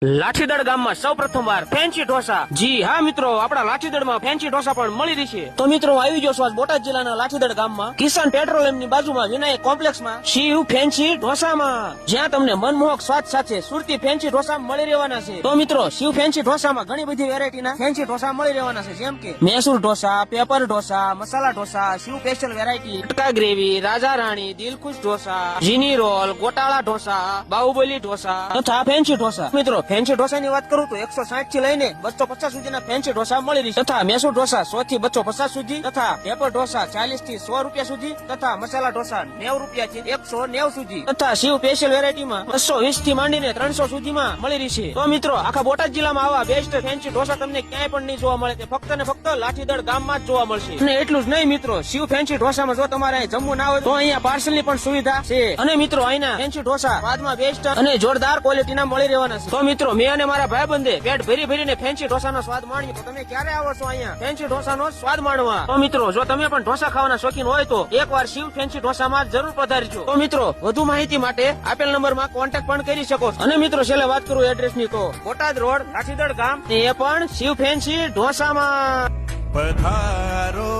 લાઠીદળ ગામમાં સૌ પ્રથમવાર ફેન્સી ઢોસા. જી હા મિત્રો, આપણા લાઠીદળમાં ફેન્સી ઢોસા પણ મળી રહેશે. તો મિત્રો આવી ગયો છું બોટાદ જિલ્લાના લાઠીદળ ગામમાં કિસાન પેટ્રોલિયમની બાજુમાં વિનાયક કોમ્પ્લેક્સમાં શિવ ફેન્સી ઢોસામાં, જ્યાં તમને મનમોહક સ્વાદ સાથે સુરતી ફેન્સી ઢોસા મળી રહેવાના છે. તો મિત્રો શિવ ફેન્સી ઢોસામાં ઘણી બધી વેરાયટીના ફેન્સી ઢોસા મળી રહેવાના છે, જેમ કે Mysore dosa, paper dosa, masala dosa, Shiv special variety, ટકા ગ્રેવી, રાજા રાણી, દિલખુશ ઢોસા, જીની રોલ, ગોટાળા ઢોસા, બાહુબલી ઢોસા તથા ફેન્સી ઢોસા. મિત્રો ફેન્સી ઢોસાની વાત કરું તો 160 થી લઈને 250 સુધીના ફેન્સી ઢોસા મળી રહી છે, તથા મૈસૂર ઢોસા 100 થી 250 સુધી, તથા પેપર ઢોસા 40 થી 100 રૂપિયા સુધી, તથા મસાલા ઢોસા 90 રૂપિયાથી 190 સુધી, તથા શિવ સ્પેશિયલ વેરાયટીમાં 220 થી માંડીને 300 સુધીમાં મળી રહી છે. તો મિત્રો આખા બોટાદ જિલ્લામાં આવા બેસ્ટ ફેન્સી ઢોસા તમને ક્યાંય પણ નહીં જોવા મળે, તે ફક્ત ને ફક્ત લાઠીદળ ગામમાં જ જોવા મળશે. અને એટલું જ નહીં મિત્રો, શિવ ફેન્સી ઢોસામાં જો તમારે જમવું ના હોય તો અહીંયા પાર્સલ ની પણ સુવિધા છે. અને મિત્રો અહીંના ફેન્સી ઢોસા સ્વાદમાં બેસ્ટ અને જોરદાર ક્વોલિટીના મળી રહેવાના છે. તો મિત્રો મેં અને મારા ભાઈબંધે પેટ ભરી ભરીને ફેન્સી ઢોસાનો સ્વાદ માણ્યો. તો તમે ક્યારે આવો છો અહીંયા ફેન્સી ઢોસાનો સ્વાદ માણવા? તો મિત્રો જો તમે પણ ઢોસા ખાવાના શોખીન હોય તો એકવાર શિવ ફેન્સી ઢોસામાં જરૂર પધારજો. તો મિત્રો વધુ માહિતી માટે આપેલ નંબરમાં કોન્ટેક્ટ પણ કરી શકો છો. અને મિત્રો છેલ્લે વાત કરું એડ્રેસ ની તો બોટાદ રોડ લાઠીદળ ગામ, એ પણ શિવ ફેન્સી ઢોસામાં. પધારો